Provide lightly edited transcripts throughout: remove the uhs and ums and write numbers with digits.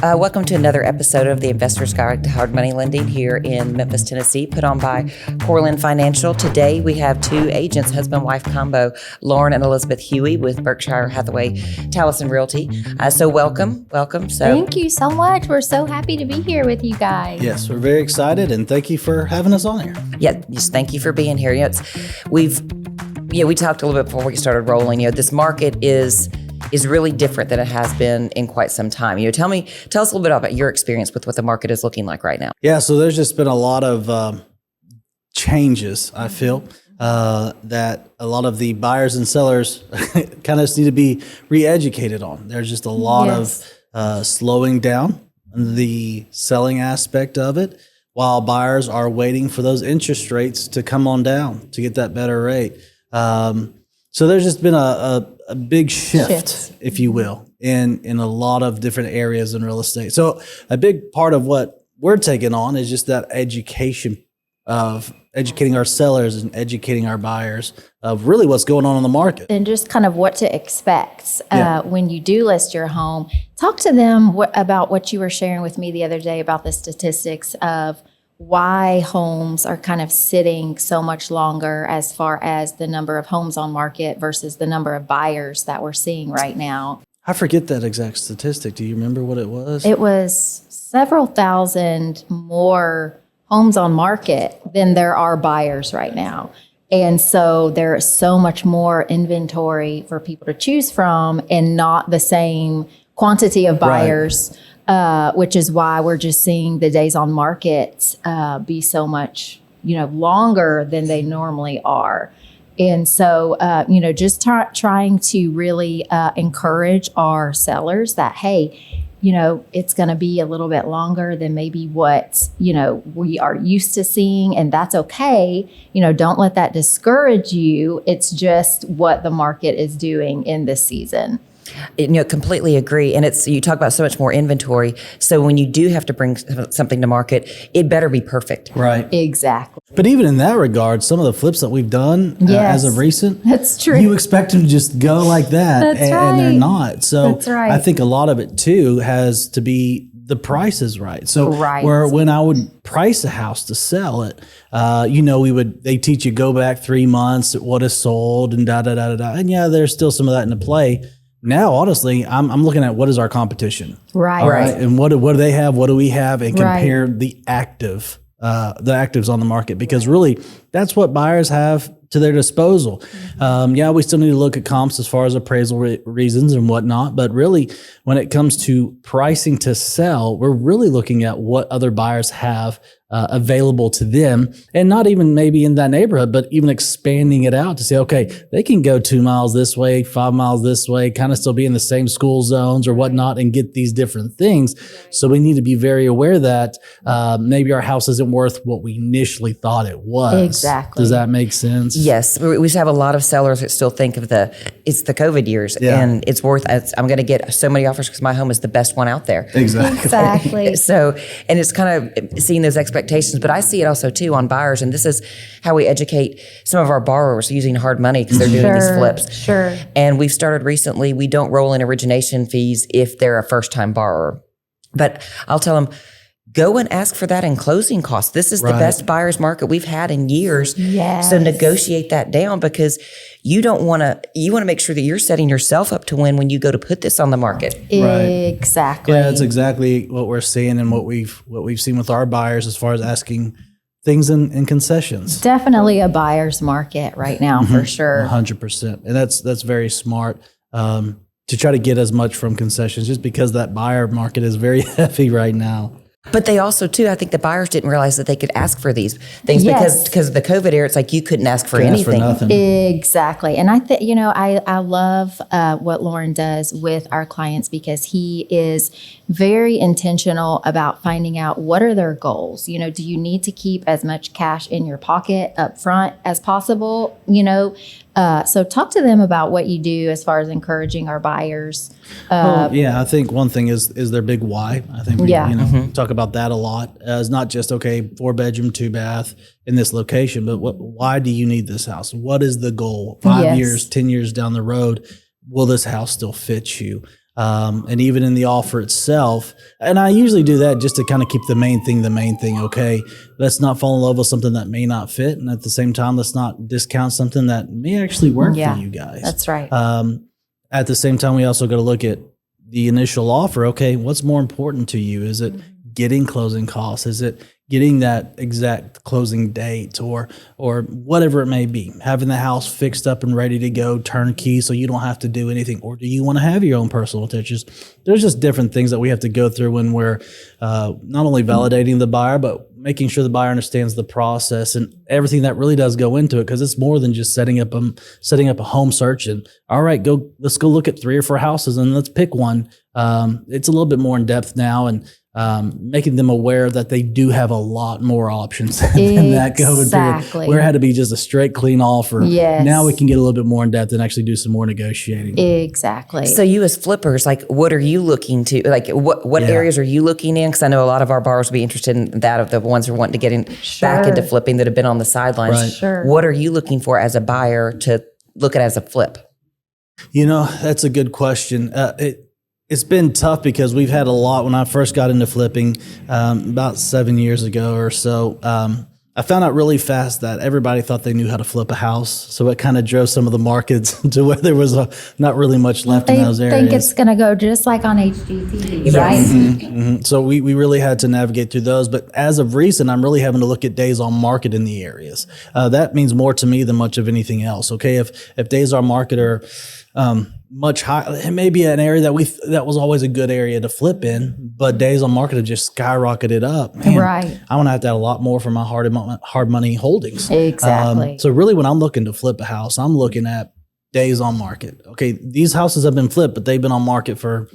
Welcome to another episode of the Investor's Guide to Hard Money Lending here in Memphis, Tennessee, put on by CoreLend Financial. Today we have two agents, husband-wife combo, Loren and Elizabeth Huie with Berkshire Hathaway Taliesyn Realty. So welcome. Thank you so much. We're so happy to be here with you guys. Yes, we're very excited, and thank you for having us on here. Yeah, just thank you for being here. We talked a little bit before we started rolling. This market is really different than it has been in quite some time. Tell us a little bit about your experience with what the market is looking like right now. Yeah, so there's just been a lot of changes, I feel, that a lot of the buyers and sellers kind of need to be re-educated on. There's just a lot of slowing down the selling aspect of it, while buyers are waiting for those interest rates to come on down to get that better rate. So there's just been a big shift, if you will, in a lot of different areas in real estate. So a big part of what we're taking on is just that education of educating our sellers and educating our buyers of really what's going on in the market. And just kind of what to expect when you do list your home. Talk to them about what you were sharing with me the other day about the statistics of why homes are kind of sitting so much longer as far as the number of homes on market versus the number of buyers that we're seeing right now. I forget that exact statistic. Do you remember what it was? It was several thousand more homes on market than there are buyers right now. And so there is so much more inventory for people to choose from and not the same quantity of buyers. Right. Which is why we're just seeing the days on market be so much, longer than they normally are. And so, just trying to really encourage our sellers that, hey, it's going to be a little bit longer than maybe what, we are used to seeing. And that's okay. Don't let that discourage you. It's just what the market is doing in this season. Completely agree. And you talk about so much more inventory. So when you do have to bring something to market, it better be perfect. Right. Exactly. But even in that regard, some of the flips that we've done as of recent, that's true. You expect them to just go like that, and they're not. So that's right. I think a lot of it too has to be the price is right. So when I would price a house to sell it, they teach you go back 3 months at what is sold and And there's still some of that into play. Now, honestly, I'm looking at what is our competition, right? And what do they have? What do we have? And compare the actives on the market, because really that's what buyers have to their disposal. We still need to look at comps as far as appraisal reasons and whatnot, but really when it comes to pricing to sell, we're really looking at what other buyers have available to them, and not even maybe in that neighborhood, but even expanding it out to say, okay, they can go 2 miles this way, 5 miles this way, kind of still be in the same school zones or whatnot and get these different things. So we need to be very aware that maybe our house isn't worth what we initially thought it was. Exactly. Does that make sense? Yes. We have a lot of sellers that still think of it's the COVID years and it's worth, I'm going to get so many offers because my home is the best one out there. Exactly. So, and it's kind of seeing those expectations, but I see it also too on buyers. And this is how we educate some of our borrowers using hard money because they're doing these flips. Sure. And we've started recently, we don't roll in origination fees if they're a first time borrower, but I'll tell them, go and ask for that in closing costs. This is the best buyer's market we've had in years. Yes. So negotiate that down, because you want to make sure that you're setting yourself up to win when you go to put this on the market. Exactly. Yeah, that's exactly what we're seeing and what we've seen with our buyers as far as asking things in concessions. Definitely a buyer's market right now, for sure. 100%. And that's very smart. To try to get as much from concessions, just because that buyer market is very heavy right now. But they also, too, I think the buyers didn't realize that they could ask for these things because of the COVID era. It's like you couldn't ask for anything. Exactly. And I think, I love what Loren does with our clients, because he is very intentional about finding out what are their goals. Do you need to keep as much cash in your pocket up front as possible? So talk to them about what you do as far as encouraging our buyers. I think one thing is their big why. I think we talk about that a lot. It's not just, 4-bedroom, 2-bath in this location, but why do you need this house? What is the goal? 5 years, 10 years down the road, will this house still fit you? and even in the offer itself. And I usually do that just to kind of keep the main thing. Okay, let's not fall in love with something that may not fit, and at the same time, let's not discount something that may actually work for you guys. That's right. At the same time, we also got to look at the initial offer. Okay, what's more important to you? Is it getting closing costs? Is it getting that exact closing date, or whatever it may be, having the house fixed up and ready to go, turnkey, so you don't have to do anything? Or do you want to have your own personal touches? There's just different things that we have to go through when we're not only validating the buyer, but making sure the buyer understands the process and everything that really does go into it, because it's more than just setting up a home search and, all right, let's go look at 3 or 4 houses and let's pick one. It's a little bit more in depth now, and making them aware that they do have a lot more options than that COVID period, where it had to be just a straight, clean offer. Yes. Now we can get a little bit more in depth and actually do some more negotiating. Exactly. So you as flippers, like, what are you looking to, like, what areas are you looking in? Because I know a lot of our borrowers will be interested in that, of the ones who are wanting to get back into flipping that have been on the sidelines. Right. Sure. What are you looking for as a buyer to look at as a flip? That's a good question. It's been tough because we've had a lot. When I first got into flipping about 7 years ago or so, I found out really fast that everybody thought they knew how to flip a house. So it kind of drove some of the markets to where there was not really much left in those areas. They think it's going to go just like on HGTV, right? Mm-hmm. So we really had to navigate through those. But as of recent, I'm really having to look at days on market in the areas. That means more to me than much of anything else. Okay, if days on market are much higher, it may be an area that was always a good area to flip in, but days on market have just skyrocketed up. Man, right. I want to have to have a lot more for my hard money holdings. Exactly. So really, when I'm looking to flip a house, I'm looking at days on market. Okay, these houses have been flipped, but they've been on market for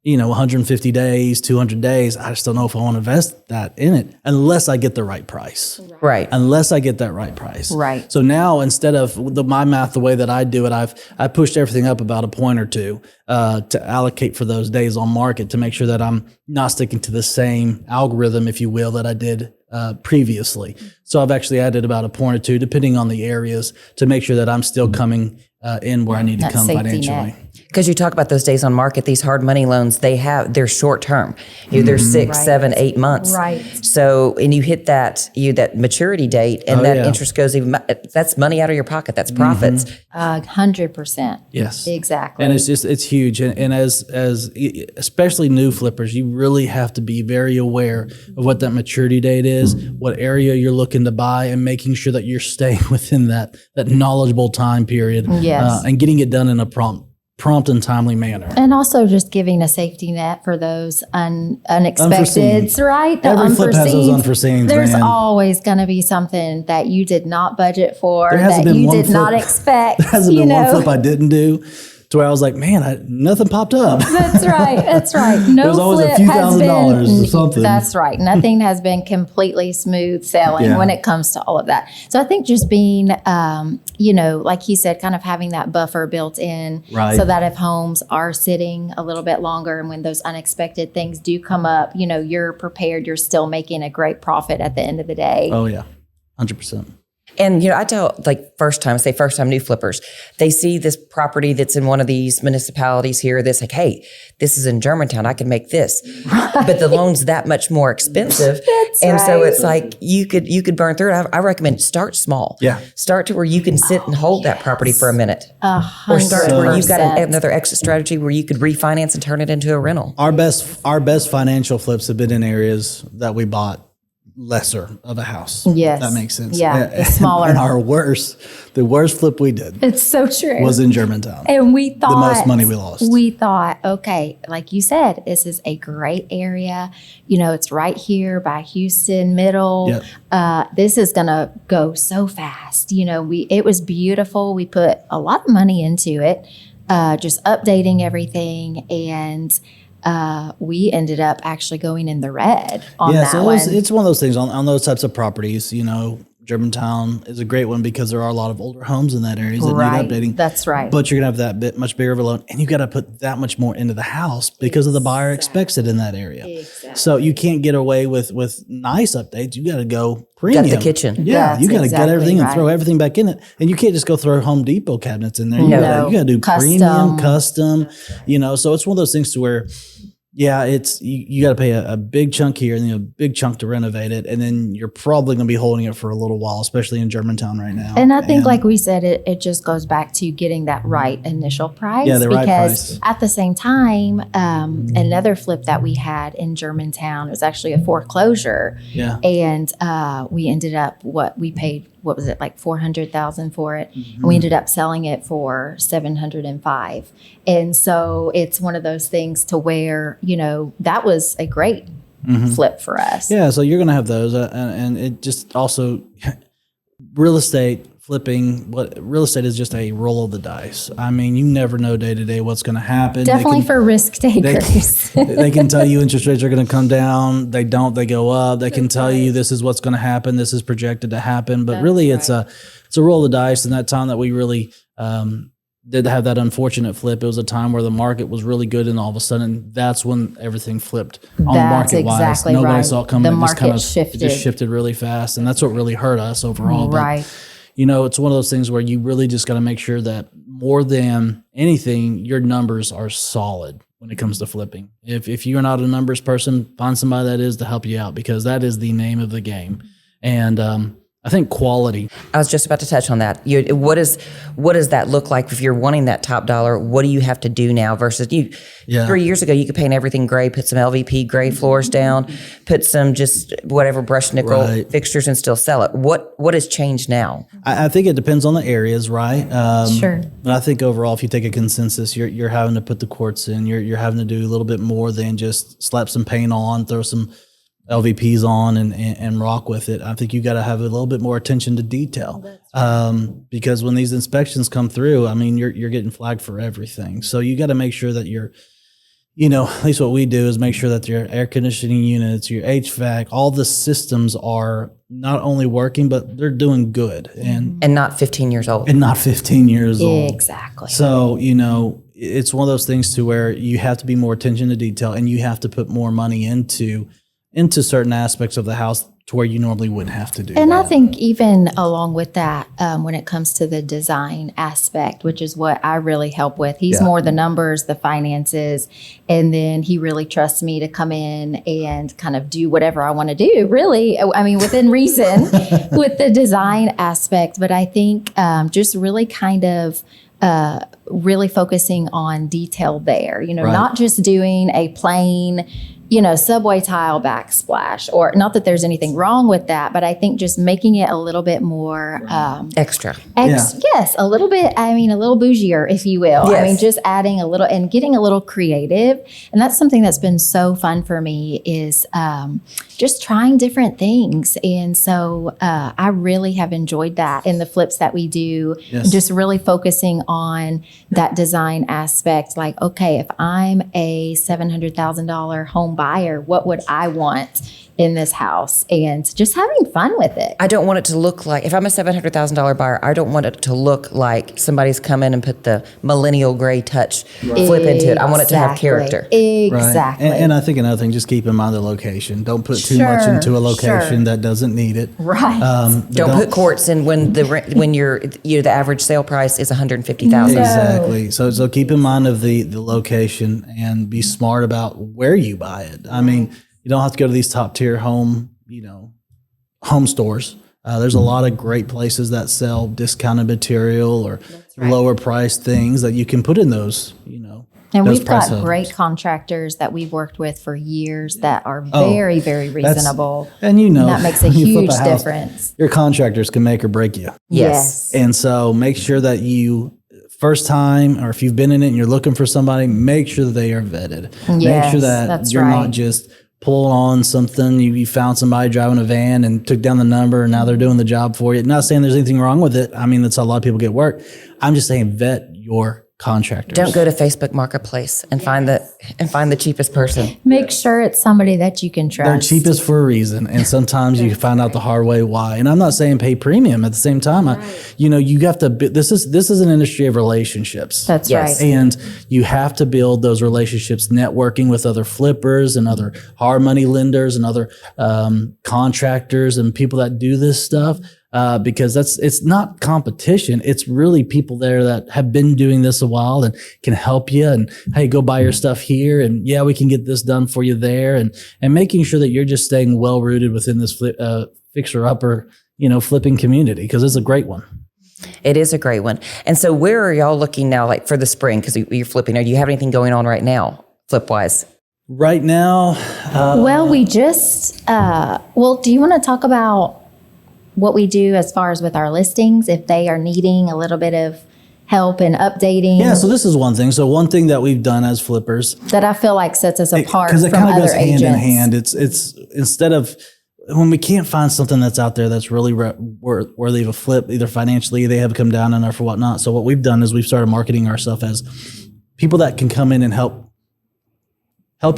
150 days, 200 days. I just don't know if I want to invest that in it unless I get the right price. Right. Unless I get that right price. Right. So now, instead of my math, the way that I do it, I pushed everything up about a point or two to allocate for those days on market, to make sure that I'm not sticking to the same algorithm, if you will, that I did previously. So I've actually added about a point or two, depending on the areas, to make sure that I'm still coming in where I need to come financially. Because you talk about those days on market, these hard money loans, they're short term. They're 6, 7, 8 months. Right. So, and you hit that maturity date, and interest goes even. That's money out of your pocket. That's profits. 100%. Yes, exactly. And it's huge. And as especially new flippers, you really have to be very aware of what that maturity date is, what area you're looking to buy, and making sure that you're staying within that knowledgeable time period. Yes. And getting it done in a prompt and timely manner. And also just giving a safety net for those unexpected, right? The Every flip has those unforeseens. There's always going to be something that you did not budget for, that you did not expect. There hasn't been one flip I didn't do to where I was like, man, nothing popped up. That's right. No, there's always flip a few has $1,000s been, or something. That's right. Nothing has been completely smooth sailing when it comes to all of that. So I think just being, like he said, kind of having that buffer built in, so that if homes are sitting a little bit longer, and when those unexpected things do come up, you're prepared. You're still making a great profit at the end of the day. Oh yeah, 100%. And, I tell, first time new flippers, they see this property that's in one of these municipalities here. That's like, hey, this is in Germantown. I can make this. Right. But the loan's that much more expensive. So it's like you could burn through it. I recommend start small. Yeah. Start to where you can sit and hold that property for a minute. 100%. Or start to where you've got another exit strategy where you could refinance and turn it into a rental. Our best financial flips have been in areas that we bought lesser of a house. Yes. That makes sense. Yeah. Smaller. And the worst flip we did It's so true. was in Germantown. And we thought the most money we lost. We thought, okay, like you said, this is a great area. It's right here by Houston Middle. Yep. This is gonna go so fast. It was beautiful. We put a lot of money into it, just updating everything, and we ended up actually going in the red on that one. It's one of those things on those types of properties. Germantown is a great one because there are a lot of older homes in that area that Right. need updating. That's right. But you're going to have that bit much bigger of a loan, and you got to put that much more into the house because of the buyer expects it in that area. Exactly. So you can't get away with nice updates. You got to go premium. Got the kitchen. Yeah, That's you got to get exactly everything and right. throw everything back in it. And you can't just go throw Home Depot cabinets in there. You No. got to do Custom. premium, custom, so it's one of those things to where, yeah, it's you got to pay a big chunk here and then a big chunk to renovate it, and then you're probably going to be holding it for a little while, especially in Germantown right now. And I think, like we said, it just goes back to getting that right initial price. Yeah, the right because price. at the same time, another flip that we had in Germantown, it was actually a foreclosure. Yeah. And we ended up, we paid, what was it, like $400,000 for it. Mm-hmm. And we ended up selling it for $705,000. And so it's one of those things to where, that was a great flip for us. Yeah, so you're going to have those, and it just also real estate flipping. What real estate is just a roll of the dice. I mean, you never know day to day what's going to happen. Definitely for risk takers. They can tell you interest rates are going to come down. They don't. They go up. They can tell you this is what's going to happen. This is projected to happen. But really, it's a roll of the dice. And that time that we really did have that unfortunate flip, it was a time where the market was really good, and all of a sudden, that's when everything flipped on That's market wise. exactly Nobody right. saw it coming. The It just market it shifted. just shifted really fast, and that's what really hurt us overall. Right. But, it's one of those things where you really just got to make sure that more than anything, your numbers are solid when it comes to flipping. If you're not a numbers person, find somebody that is to help you out, because that is the name of the game. And I think quality. I was just about to touch on that. What does that look like if you're wanting that top dollar? What do you have to do now versus 3 years ago, you could paint everything gray, put some LVP gray floors down, put some just whatever brushed nickel fixtures and still sell it. What has changed now? I think it depends on the areas, right? Sure. But I think overall, if you take a consensus, you're having to put the quartz in. You're having to do a little bit more than just slap some paint on, throw some LVPs on and rock with it. I think you got to have a little bit more attention to detail, because when these inspections come through, I mean, you're getting flagged for everything. So you got to make sure that you're, at least what we do is make sure that your air conditioning units, your HVAC, all the systems are not only working, but they're doing good and not 15 years old. and not 15 years old. Exactly. So, it's one of those things to where you have to be more attention to detail, and you have to put more money into certain aspects of the house to where you normally wouldn't have to do And that. I think even along with that, when it comes to the design aspect, which is what I really help with, he's more the numbers, the finances, and then he really trusts me to come in and kind of do whatever I want to do, really. I mean, within reason with the design aspect. But I think just really kind of really focusing on detail there, not just doing a plain subway tile backsplash, or not that there's anything wrong with that, but I think just making it a little bit more Extra. yes, a little bit, a little bougier, if you will. Yes. I mean, just adding a little and getting a little creative. And that's something that's been so fun for me is just trying different things. And so I really have enjoyed that in the flips that we do, just really focusing on that design aspect. Like, okay, if I'm a $700,000 home buyer, what would I want in this house? And just having fun with it. I don't want it to look like, if I'm a $700,000 buyer, I don't want it to look like somebody's come in and put the millennial gray touch flip into it. I want it to have character. Exactly. Right. And I think another thing, just keep in mind the location. Don't put too much into a location that doesn't need it. Right. Don't put quartz in when the average sale price is $150,000. Exactly. So keep in mind of the location and be smart about where you buy it. I mean, you don't have to go to these top tier home stores. There's a lot of great places that sell discounted material or lower priced things that you can put in those, And those we've price got levels. great contractors that we've worked with for years that are very, very reasonable. And that makes a when you flip huge house, difference. Your contractors can make or break you. Yes. And so make sure that you, first time, or if you've been in it and you're looking for somebody, make sure that they are vetted. Make Yes, sure that that's you're right. not just pulling on something. You found somebody driving a van and took down the number and now they're doing the job for you. Not saying there's anything wrong with it. I mean, that's how a lot of people get work. I'm just saying vet your contractors. Don't go to Facebook Marketplace and find the cheapest person. Make sure it's somebody that you can trust. They're cheapest for a reason, and sometimes you find out the hard way why. And I'm not saying pay premium. At the same time, you have to. This is an industry of relationships. That's right. And you have to build those relationships, networking with other flippers and other hard money lenders and other contractors and people that do this stuff. Because it's not competition. It's really people there that have been doing this a while and can help you. And hey, go buy your stuff here. And yeah, we can get this done for you there. And making sure that you're just staying well rooted within this fixer upper, flipping community, because it's a great one. It is a great one. And so where are y'all looking now, like for the spring? Because you're flipping. Do you have anything going on right now, flip wise? Right now, well, we just. Do you want to talk about what we do as far as with our listings, if they are needing a little bit of help and updating? Yeah, so this is one thing. So one thing that we've done as flippers that I feel like sets us apart because it from kind of other goes agents. hand in hand. It's instead of when we can't find something that's out there that's really worthy of a flip, either financially they have come down enough or whatnot. So what we've done is we've started marketing ourselves as people that can come in and help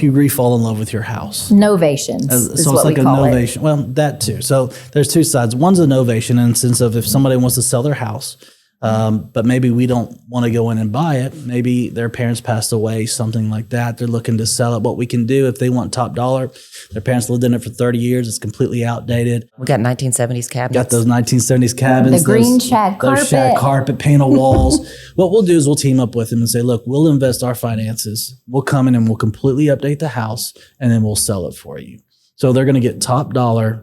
you re-fall in love with your house. Novations is so what it's like we a call novation. it. Well, that too. So there's two sides. One's a novation in the sense of if somebody wants to sell their house, but maybe we don't want to go in and buy it. Maybe their parents passed away, something like that. They're looking to sell it. What we can do if they want top dollar, their parents lived in it for 30 years. It's completely outdated. We got 1970s cabinets. Got those 1970s cabins. The green shag carpet. Those shag carpet, panel walls. What we'll do is we'll team up with them and say, look, we'll invest our finances. We'll come in and we'll completely update the house and then we'll sell it for you. So they're going to get top dollar.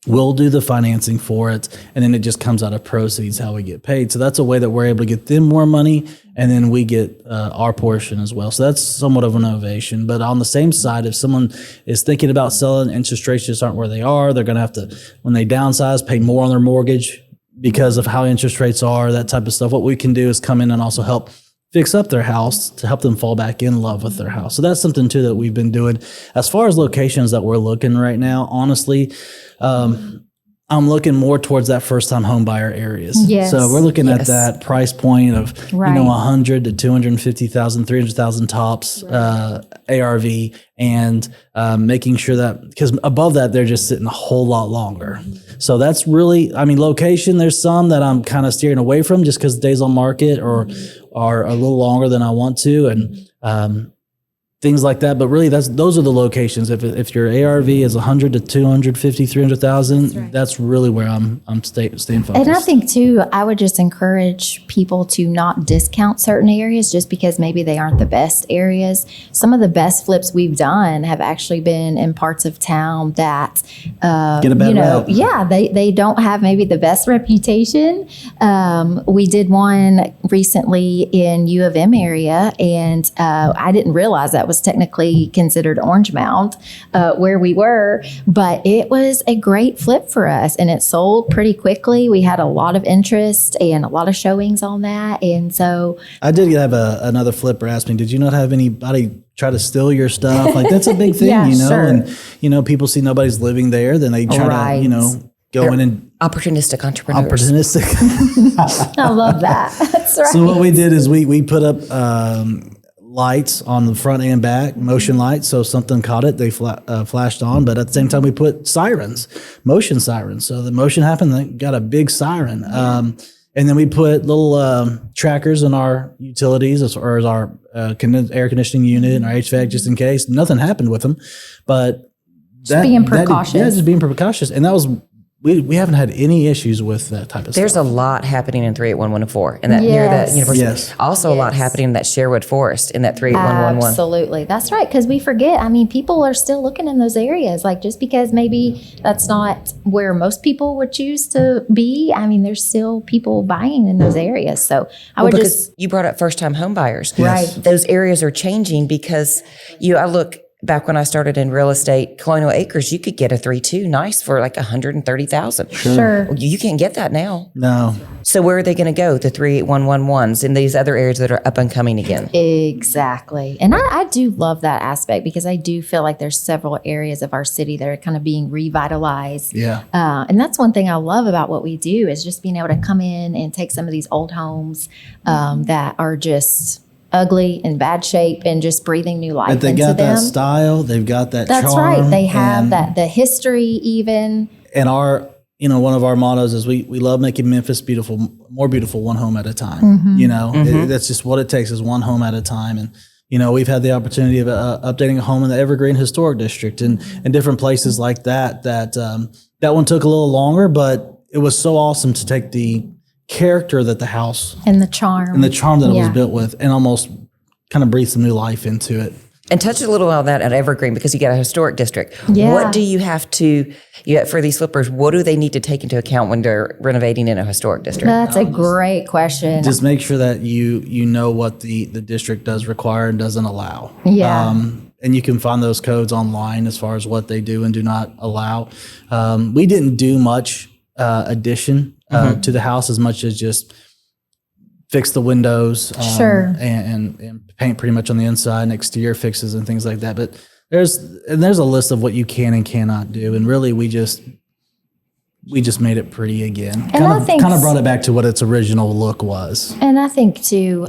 We'll do the financing for it, and then it just comes out of proceeds how we get paid. So that's a way that we're able to get them more money, and then we get our portion as well. So that's somewhat of an innovation. But on the same side, if someone is thinking about selling, interest rates just aren't where they are. They're going to have to, when they downsize, pay more on their mortgage because of how interest rates are, that type of stuff. What we can do is come in and also help fix up their house to help them fall back in love with their house. So that's something too that we've been doing. As far as locations that we're looking right now, honestly, I'm looking more towards that first-time home buyer areas. Yes. So we're looking at that price point of Right. 100 to 250,000, 300,000 tops ARV, and making sure that because above that they're just sitting a whole lot longer. So that's really, location. There's some that I'm kind of steering away from just because days on market or are a little longer than I want to, and things like that. But really, those are the locations. If your ARV is 100 to 250, 300,000, that's really where I'm staying focused. And I think too, I would just encourage people to not discount certain areas just because maybe they aren't the best areas. Some of the best flips we've done have actually been in parts of town that, get a bad rep. Yeah, they don't have maybe the best reputation. We did one recently in U of M area, and I didn't realize that was technically considered Orange Mound where we were, but it was a great flip for us, and it sold pretty quickly. We had a lot of interest and a lot of showings on that, and so I did have another flipper ask me, did you not have anybody try to steal your stuff? Like that's a big thing, Yeah, sure. And people see nobody's living there, then they try to go in and opportunistic entrepreneurs. opportunistic. I love that. That's right. So what we did is we put up lights on the front and back, motion lights. So if something caught it, they flashed on. But at the same time, we put sirens, motion sirens. So the motion happened, they got a big siren. And then we put little trackers in our utilities as far as our air conditioning unit and our HVAC, just in case. Nothing happened with them. But just being precautious. Just being precautious. And that was... We haven't had any issues with that type of There's stuff. a lot happening in 38114 and that near the university. Yes. Also a lot happening in that Sherwood Forest in that 38111. Absolutely. That's right. Because we forget, people are still looking in those areas. Like just because maybe that's not where most people would choose to be, there's still people buying in those areas. So I would because you brought up first time home buyers. Right. Those areas are changing because I look back when I started in real estate, Colonial Acres, you could get a 3-2 nice for like $130,000. Sure. You can't get that now. No. So where are they going to go? The 38111s in these other areas that are up and coming again. Exactly. And I do love that aspect because I do feel like there's several areas of our city that are kind of being revitalized. Yeah. And that's one thing I love about what we do is just being able to come in and take some of these old homes that are just ugly in bad shape and just breathing new life But they into got them. that style. They've got that That's charm. right. They have and, that, the history even. And one of our mottos is we love making Memphis more beautiful one home at a time. That's just what it takes is one home at a time. And, we've had the opportunity of updating a home in the Evergreen Historic District and different places like that one took a little longer, but it was so awesome to take the character that the house and the charm that it was built with and almost kind of breathe some new life into it. And touch a little on that at Evergreen because you got a historic district. Yeah. What do you have to, for these flippers, what do they need to take into account when they're renovating in a historic district? That's a great question. Just make sure that you know what the district does require and doesn't allow. Yeah. And you can find those codes online as far as what they do and do not allow. We didn't do much addition to the house as much as just fix the windows Sure. and paint pretty much on the inside and exterior fixes and things like that. But there's a list of what you can and cannot do. And really we just made it pretty again. And Kind of brought it back to what its original look was. And I think too,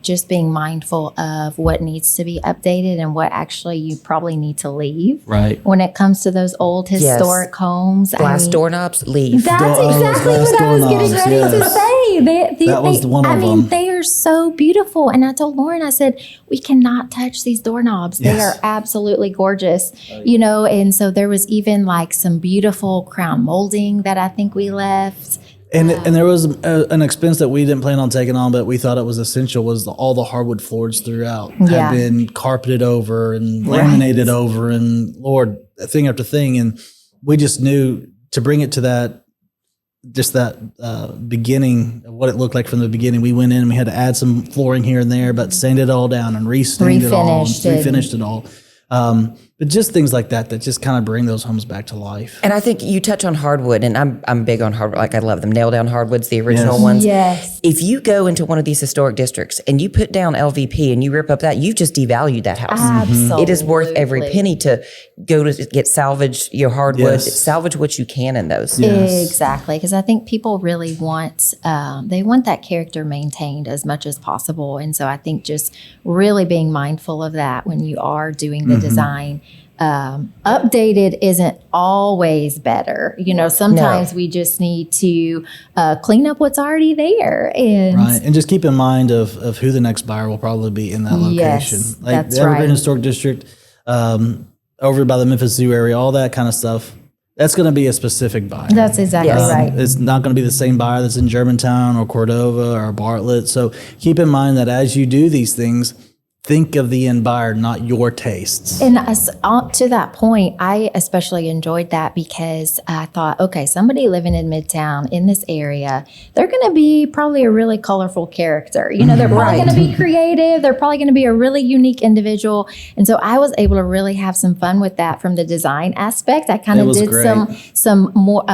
just being mindful of what needs to be updated and what actually you probably need to leave. Right. When it comes to those old historic homes. Glass doorknobs, leave. That's exactly what I was getting ready to say. That was one of them. They are so beautiful. And I told Loren, I said, we cannot touch these doorknobs. They are absolutely gorgeous, and so there was even like some beautiful crown molding that I think we left. And there was an expense that we didn't plan on taking on, but we thought it was essential was all the hardwood floors throughout had been carpeted over and laminated over and thing after thing. And we just knew to bring it to that beginning of what it looked like from the beginning. We went in and we had to add some flooring here and there, but sanded it all down and restained it all and refinished it all. But just things like that just kind of bring those homes back to life. And I think you touch on hardwood, and I'm big on hardwood. Like I love them. Nail down hardwoods, the original ones. Yes. If you go into one of these historic districts and you put down LVP and you rip up that, you've just devalued that house. Absolutely. It is worth every penny to go to get salvage your hardwood, salvage what you can in those. Yes. Exactly. Because I think people really want, they want that character maintained as much as possible. And so I think just really being mindful of that when you are doing the design. Updated isn't always better. Sometimes we just need to clean up what's already there. And just keep in mind of who the next buyer will probably be in that location. Yes, Like that's the Evergreen right. Historic District, over by the Memphis Zoo area, all that kind of stuff. That's going to be a specific buyer. That's exactly right. It's not going to be the same buyer that's in Germantown or Cordova or Bartlett. So keep in mind that as you do these things, think of the end buyer, not your tastes. And to that point, I especially enjoyed that because I thought, okay, somebody living in Midtown in this area, they're going to be probably a really colorful character. They're probably going to be creative. They're probably going to be a really unique individual. And so I was able to really have some fun with that from the design aspect. I kind of did some more,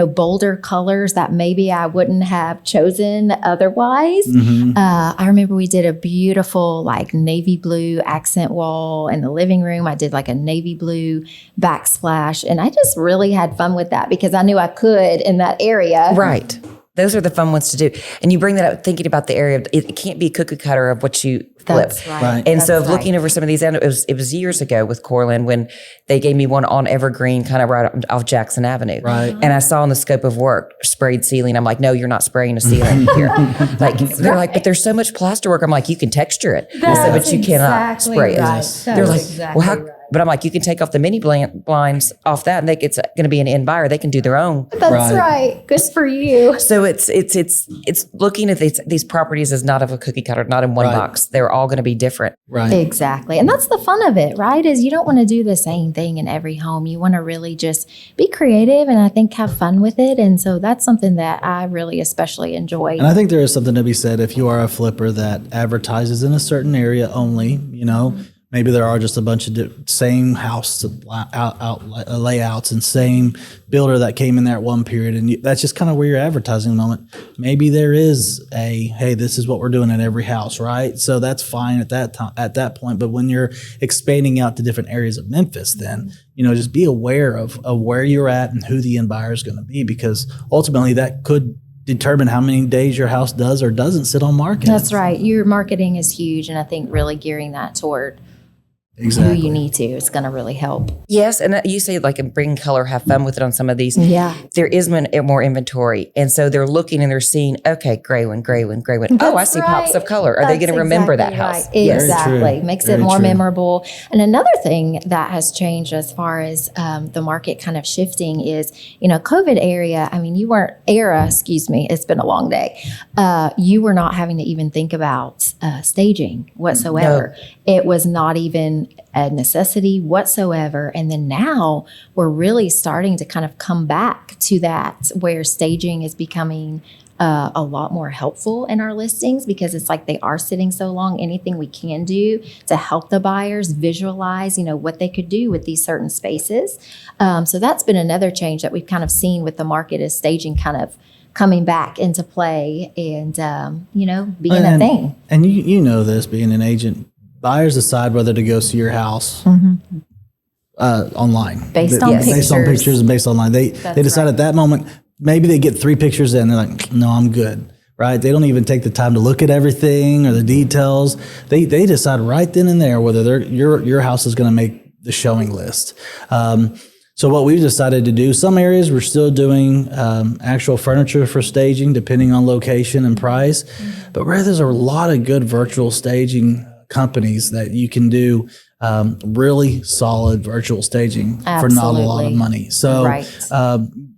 bolder colors that maybe I wouldn't have chosen otherwise. I remember we did a beautiful like navy blue accent wall in the living room. I did like a navy blue backsplash, and I just really had fun with that because I knew I could in that area. Right. Those are the fun ones to do. And you bring that up thinking about the area. It can't be a cookie cutter of what you flip. That's right. And so looking over some of these, it was years ago with CoreLend when they gave me one on Evergreen, kind of right off Jackson Avenue. Right. And I saw in the scope of work, sprayed ceiling. I'm like, no, you're not spraying a ceiling here. They're like, but there's so much plaster work. I'm like, you can texture it. But you cannot spray it. They're like, well, how? But I'm like, you can take off the mini blinds off that, and it's going to be an end buyer. They can do their own. That's right. Good for you. So it's looking at these properties as not of a cookie cutter, not in one box. They're all going to be different. Right. Exactly. And that's the fun of it, right? Is you don't want to do the same thing in every home. You want to really just be creative and I think have fun with it. And so that's something that I really especially enjoy. And I think there is something to be said if you are a flipper that advertises in a certain area only, maybe there are just a bunch of same house layouts and same builder that came in there at one period. And that's just kind of where you're advertising the moment. Maybe there is hey, this is what we're doing at every house, right? So that's fine at that time, at that point. But when you're expanding out to different areas of Memphis, then, just be aware of where you're at and who the end buyer is going to be, because ultimately that could determine how many days your house does or doesn't sit on market. That's right. Your marketing is huge. And I think really gearing that toward exactly who you need to, it's going to really help. Yes, and you say bring color, have fun with it on some of these. Yeah. There is more inventory. And so they're looking and they're seeing, okay, gray one. Oh, I see pops of color. Are they going to remember that house? Right. Exactly. Makes it more memorable. And another thing that has changed as far as the market kind of shifting is, COVID it's been a long day. You were not having to even think about staging whatsoever. No. It was not even a necessity whatsoever. And then now we're really starting to kind of come back to that, where staging is becoming a lot more helpful in our listings, because it's like they are sitting so long. Anything we can do to help the buyers visualize, what they could do with these certain spaces. So that's been another change that we've kind of seen with the market, is staging kind of coming back into play and, being a thing. And you know this, being an agent, buyers decide whether to go see your house online. Based on pictures and based online. They decide at that moment, maybe they get 3 pictures in, they're like, no, I'm good, right? They don't even take the time to look at everything or the details. They decide right then and there whether your house is going to make the showing list. So what we've decided to do, some areas we're still doing actual furniture for staging, depending on location and price. But there's a lot of good virtual staging companies that you can do really solid virtual staging for not a lot of money. So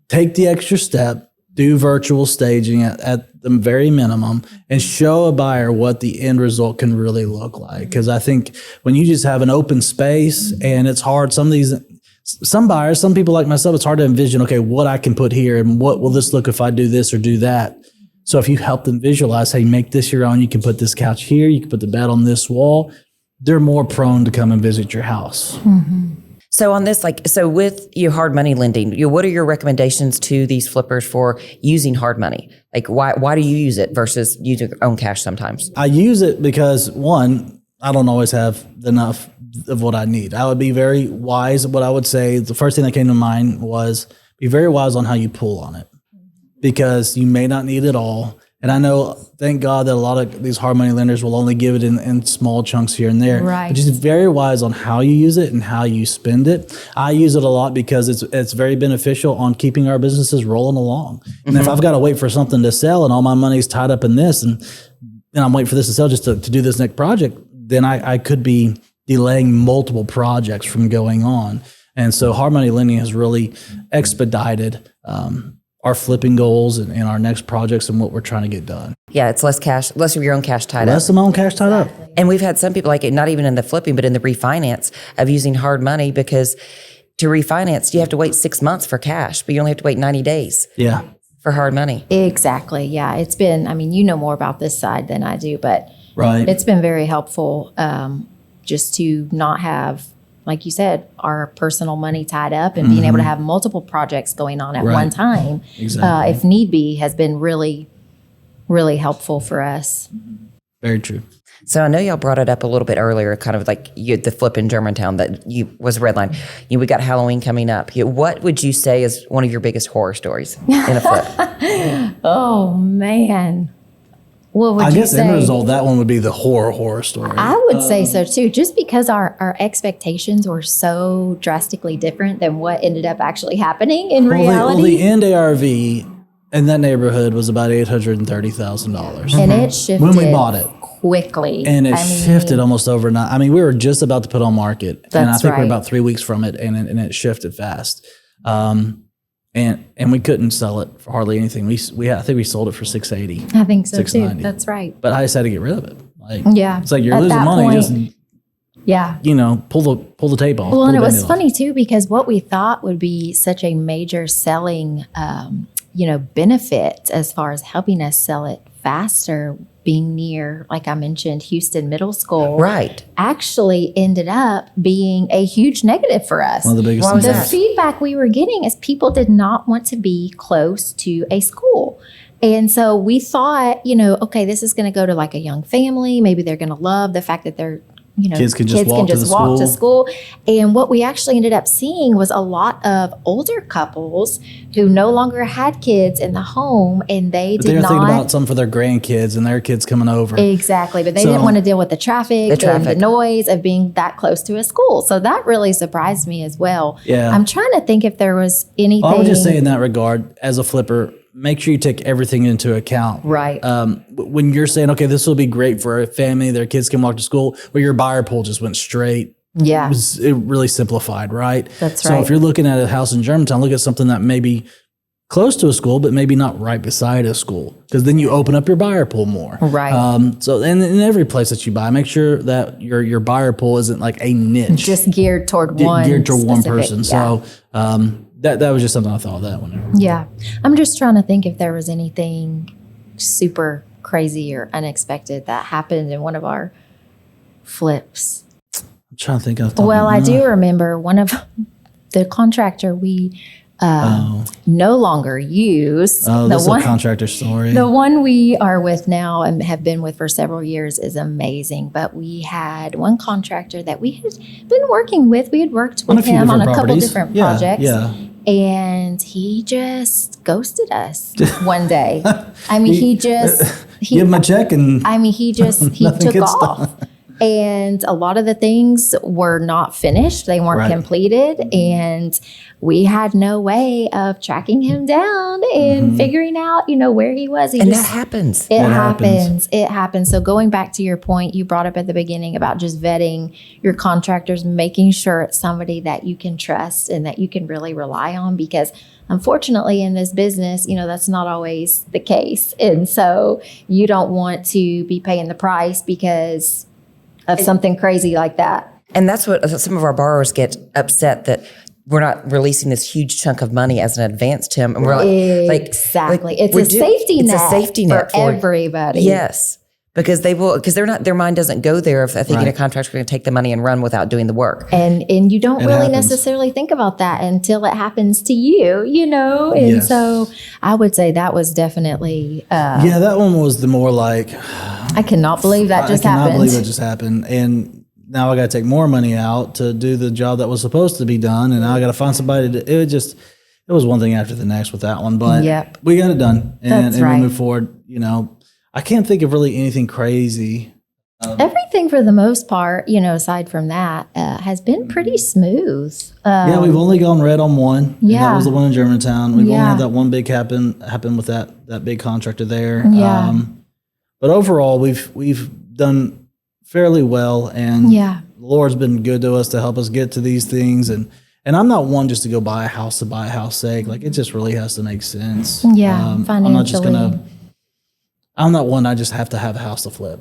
take the extra step, do virtual staging at the very minimum, and show a buyer what the end result can really look like. Because I think when you just have an open space, and it's hard, some buyers, some people like myself, it's hard to envision, okay, what I can put here and what will this look if I do this or do that. So if you help them visualize, hey, make this your own, you can put this couch here, you can put the bed on this wall, they're more prone to come and visit your house. Mm-hmm. So on this, with your hard money lending, what are your recommendations to these flippers for using hard money? Why do you use it versus using your own cash sometimes? I use it because, one, I don't always have enough of what I need. I would be very wise. What I would say, the first thing that came to mind was be very wise on how you pull on it, because you may not need it all. And I know, thank God, that a lot of these hard money lenders will only give it in small chunks here and there. Right. But just very wise on how you use it and how you spend it. I use it a lot because it's very beneficial on keeping our businesses rolling along. And if I've got to wait for something to sell and all my money's tied up in this, and I'm waiting for this to sell just to do this next project, then I could be delaying multiple projects from going on. And so hard money lending has really expedited our flipping goals and our next projects and what we're trying to get done. Yeah, it's less of your own cash tied up. Less of my own cash tied up. And we've had some people, not even in the flipping, but in the refinance, of using hard money, because to refinance, you have to wait 6 months for cash, but you only have to wait 90 days. Yeah. For hard money. Exactly. Yeah. It's been, you know more about this side than I do, but right. It's been very helpful just to not have, like you said, our personal money tied up and being able to have multiple projects going on at one time, if need be, has been really, really helpful for us. Very true. So I know y'all brought it up a little bit earlier, kind of like the flip in Germantown that was Redline. We got Halloween coming up. What would you say is one of your biggest horror stories in a flip? Oh, man. What would you say? I guess end result, that one would be the horror story. I would say so too, just because our expectations were so drastically different than what ended up actually happening in reality. The end ARV in that neighborhood was about $830,000. And it shifted when we bought it quickly. And it shifted almost overnight. We were just about to put on market. And I think we're about 3 weeks from it, and it shifted fast. And we couldn't sell it for hardly anything. I think we sold it for $680. I think so too. That's right. But I just had to get rid of it. It's like you're at losing money. Point, pull the tape off. Well, and it was funny too, because what we thought would be such a major selling, benefit as far as helping us sell it faster being near, like I mentioned, Houston Middle School, Right. actually ended up being a huge negative for us. One of the biggest Why was The that? feedback we were getting is people did not want to be close to a school. And so we thought, okay, this is going to go to like a young family. Maybe they're going to love the fact that they're, Kids can just walk to school. And what we actually ended up seeing was a lot of older couples who no longer had kids in the home, and they They're did thinking not. about something for their grandkids and their kids coming over. Exactly. But they didn't want to deal with the traffic and the noise of being that close to a school. So that really surprised me as well. Yeah. I'm trying to think if there was anything. I would just say in that regard, as a flipper, make sure you take everything into account. Right. When you're saying, okay, this will be great for a family, their kids can walk to school, where your buyer pool just went straight. Yeah. It really simplified, right? That's so right. if you're looking at a house in Germantown, look at something that may be close to a school, but maybe not right beside a school, because then you open up your buyer pool more. Right. So in every place that you buy, make sure that your buyer pool isn't like a niche. Just geared toward one one specific, person. yeah. So that was just something I thought of that one. Yeah. I'm just trying to think if there was anything super crazy or unexpected that happened in one of our flips. I'm trying to think of. Well, I do remember one of the contractor we no longer use. Oh, that's a contractor story. The one we are with now and have been with for several years is amazing. But we had one contractor that we had been working with. We had worked with him on a couple different projects. Yeah. And he just ghosted us one day. I mean, he give him a check and he took off. And a lot of the things were not finished. They weren't completed. And we had no way of tracking him down and figuring out, where he was. That happens. It happens. It happens. So going back to your point you brought up at the beginning about just vetting your contractors, making sure it's somebody that you can trust and that you can really rely on, because unfortunately in this business, that's not always the case. And so you don't want to be paying the price because of something crazy like that. And that's what some of our borrowers get upset, that we're not releasing this huge chunk of money as an advance to them. And we're exactly. It's a safety net. It's a safety net for everybody. Yes. Because their mind doesn't go there if thinking a contractor's going to take the money and run without doing the work. And you don't really necessarily think about that until it happens to you, And so I would say that was definitely that one was the more like, I cannot believe that just happened. I cannot believe that just happened. And now I got to take more money out to do the job that was supposed to be done, and now I got to find somebody to do it. It was one thing after the next with that one, but we got it done, and we moved forward. I can't think of really anything crazy. Everything for the most part, aside from that, has been pretty smooth. We've only gone red on one. Yeah. And that was the one in Germantown. We've only had that one big happen with that big contractor there. Yeah. But overall, we've done fairly well, and the Lord's been good to us to help us get to these things. And I'm not one just to go buy a house to buy a house sake. Like, it just really has to make sense. Yeah, financially. I'm not one I just have to have a house to flip.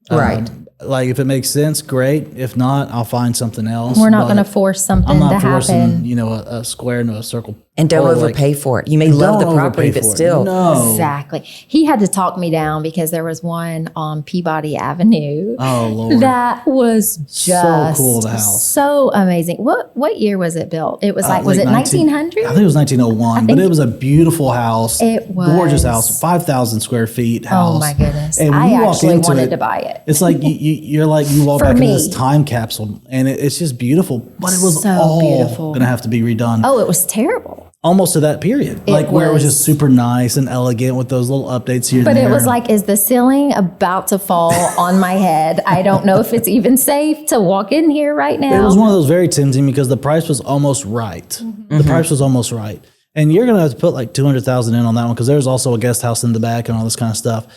Right. Like, if it makes sense, great. If not, I'll find something else. We're not going to force something to happen. I'm not forcing, a square into a circle. And don't overpay for it. You may love the property, but still. No. Exactly. He had to talk me down because there was one on Peabody Avenue. Oh, Lord. That was just so cool, the house. So amazing. What year was it built? It was was it 1900? I think it was 1901, but it was a beautiful house. It was. Gorgeous house, 5,000 square feet house. Oh, my goodness. And I actually wanted to buy it. It's like you walk back into this time capsule, and it's just beautiful, but it was so all beautiful. going to have to be redone. Oh, it was terrible. Almost to that period, where it was just super nice and elegant with those little updates here. But it was like, is the ceiling about to fall on my head? I don't know if it's even safe to walk in here right now. It was one of those very tempting because the price was almost right. Mm-hmm. The price was almost right, and you're gonna have to put like $200,000 in on that one because there's also a guest house in the back and all this kind of stuff.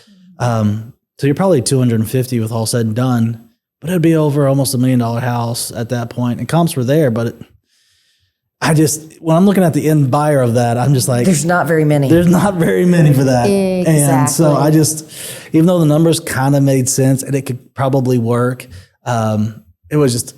So you're probably $250 with all said and done, but it'd be over almost $1 million house at that point. And comps were there, but when I'm looking at the end buyer of that, I'm just like, there's not very many. There's not very many for that. Exactly. And so even though the numbers kind of made sense and it could probably work, it was just,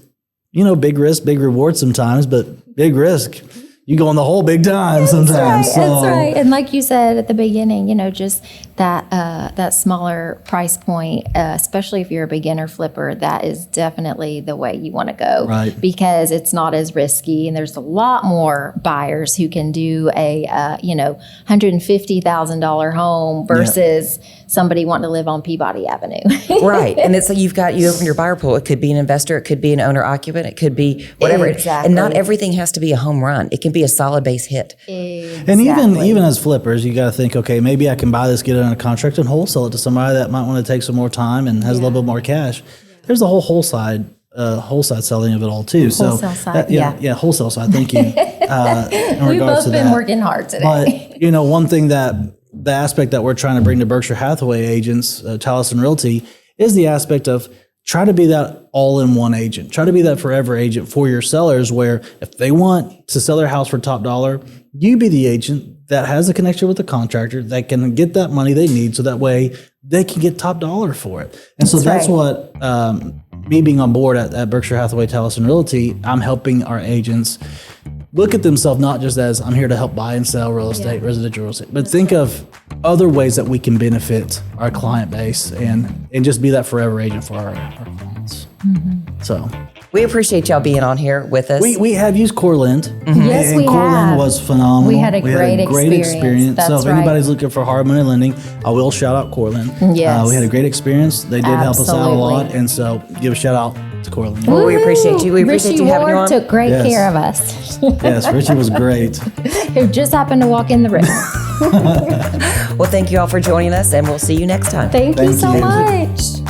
big risk, big reward sometimes, but big risk. you go on the whole big time sometimes. That's right. And like you said at the beginning, just that smaller price point, especially if you're a beginner flipper, that is definitely the way you want to go. Right. Because it's not as risky, and there's a lot more buyers who can do a $150,000 home versus somebody wanting to live on Peabody Avenue. Right. And it's like you open your buyer pool. It could be an investor, it could be an owner occupant, it could be whatever. Exactly. And not everything has to be a home run. It can be a solid base hit. Exactly. And even as flippers, you got to think, okay, maybe I can buy this, get it on a contract, and wholesale it to somebody that might want to take some more time and has a little bit more cash. There's a whole wholesale selling of it all too. Wholesale side, wholesale side. Thank you. We've both been working hard today. But one thing that the aspect that we're trying to bring to Berkshire Hathaway agents, Taliesyn Realty, is the aspect of try to be that all-in-one agent. Try to be that forever agent for your sellers, where if they want to sell their house for top dollar, you be the agent that has a connection with the contractor that can get that money they need, so that way they can get top dollar for it. And so that's what me being on board at Berkshire Hathaway Taliesyn Realty, I'm helping our agents look at themselves not just as I'm here to help buy and sell real estate, residential real estate, but think of other ways that we can benefit our client base and just be that forever agent for our clients. Mm-hmm. So we appreciate y'all being on here with us. we have used CoreLend. Mm-hmm. Yes, and we CoreLend have. was phenomenal. We had a great experience. So if anybody's looking for hard money lending, I will shout out CoreLend. Yes. We had a great experience. They did help us out a lot. Absolutely. And so give a shout out to CoreLend. Well, we appreciate you. We appreciate Richie you having you Ward on. took great Yes. care of us. Yes, Richie was great. Who just happened to walk in the room. Well, thank you all for joining us, and we'll see you next time. Thank you Thank so you. much.